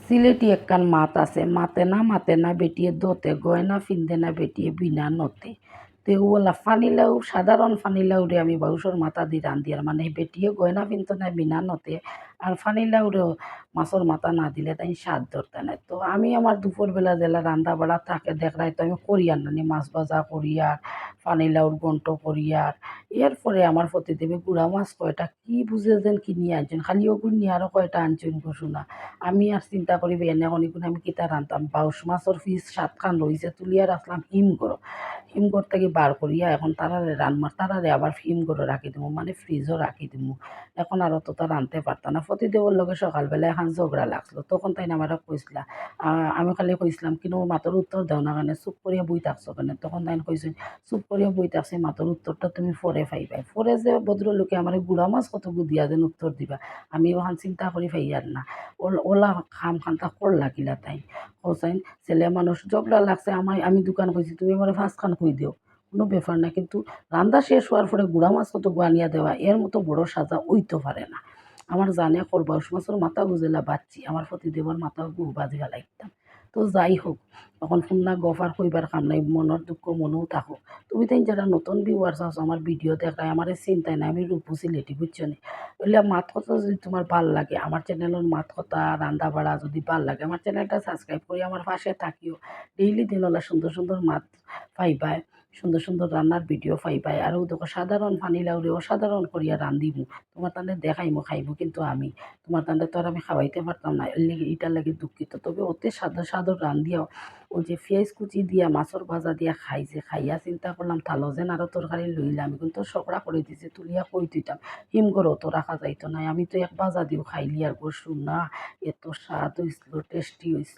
সিলেটি একখান মাত আছে, মাতে না বেটিয়ে দোতে, গয়না ফিন্দে না বেটিয়ে বিনা নতে। তো ওলা ফানিলাও, সাধারণ ফানিলাউরে আমি বাউসর মাথা দিয়ে রান্ধি, আর মানে বেটিয়ে গয়না ফিনতো না বিনা নতে, আর ফানিলাউরেও মাছের মাথা না দিলে তাই স্বাদ ধরতে নাই। তো আমি আমার দুপুরবেলা জেলা রান্না বাড়া থাকে দেখলাই তো আমি করি আর নানি মাছ ভাজা করি আর ফানিলাউর গন্ট করি আর এরপরে আমার প্রতিদেবী গুড়া মাছ কয়টা কি বুঝে যেন কিনি আনছেন, খালি ওগুন নিয়ে আরও কয়টা আনছেন শোনা। আমি আর চিন্তা করি এনে অনেকগুণ আমি কিতা রান্তাম, বাউশ মাছের পিস 7খান রইছে, তুলিয়া রাখলাম হিমঘর থেকে বার করিয়া এখন তারারে রান্নার তারারে আবার হিমঘরে রাখি দিব, মানে ফ্রিজও রাখি দিব। এখন আর অতটা রাঁধতে পারতাম না। প্রতিদেবর লগে সকালবেলা এখন ঝগড়া লাগছিল, তখন তাই আমার কইসলা, আমি খালি কইসলাম কিন্তু মাতর উত্তর দেও না কেন, চুপ করিয়া বই থাকছো কেন। তখন তাই কইছে চুপ করিয়া বই থাকছি, মাতর উত্তরটা তুমি পরে পাইবাই। পরে যে ভদ্রলোকে আমার গুড়া মাছ কত গুদিয়া যেন উত্তর দিবা, আমি ওখান চিন্তা করি পাইয়ার না। ওলা খাম খান্তা কর লাগিলা তাই হোসাইন ছেলে মানুষ ঝগড়া লাগছে, আমি দোকান কইছি তুমি আমার 5খান কই দিও, কোনো ব্যাপার না, কিন্তু রান্না শেষ হওয়ার পরে গুড়া মাছ কত আনিয়া দেওয়া এর মতো বড় সাজা ওইতে পারে না। আমার জানে করবাউস মাছের মাথা গুজেলা বাচ্চি, আমার প্রতিদেবর মাথা গু বাজিবা লাগতাম। তো যাই হোক, তখন ফুন্না গফার কইবার কাম নাই, মনের দুঃখ মনেও থাকুক। তুমি তাই যারা নতুন ভিউয়ার্স আছো আমার ভিডিও দেখায় আমার চিন্তায় নাই, আমি রূপু সিলেটি বুঝছো নি। ওইলে মাত কথা যদি তোমার ভাল লাগে, আমার চ্যানেলের মাত কথা রান্না বাড়া যদি ভাল লাগে, আমার চ্যানেলটা সাবস্ক্রাইব করি আমার পাশে থাকিও। ডেইলি দিনলা সুন্দর সুন্দর মাত পাইবাই, সুন্দর সুন্দর রান্নার ভিডিও পাইবাই। আর দেখো সাধারণ পানি লাউরে অসাধারণ করিয়া রান্ধিমু, তোমার তাহলে দেখাইমু খাইমু, কিন্তু আমি তোমার তাহলে তো আর আমি খাওয়াইতে পারতাম না, এর লেগে এটার লাগে দুঃখিত। তবে অতি সাদা সাদর রান্ধিয়াও ওই যে পেঁয়াজ কুচি দিয়া মাছের ভাজা দিয়া খাইছে, খাইয়া চিন্তা করলাম তালো যেন আরও তরকারি লইলাম, আমি কিন্তু সকড়া করে দিছে তুলিয়া কই দিতাম হিমঘরেও তো রাখা যাইতো না। আমি তো এক ভাজা দিও খাইলি আর গোসু না, এত স্বাদ হয়েছিল, টেস্টি হয়েছিল।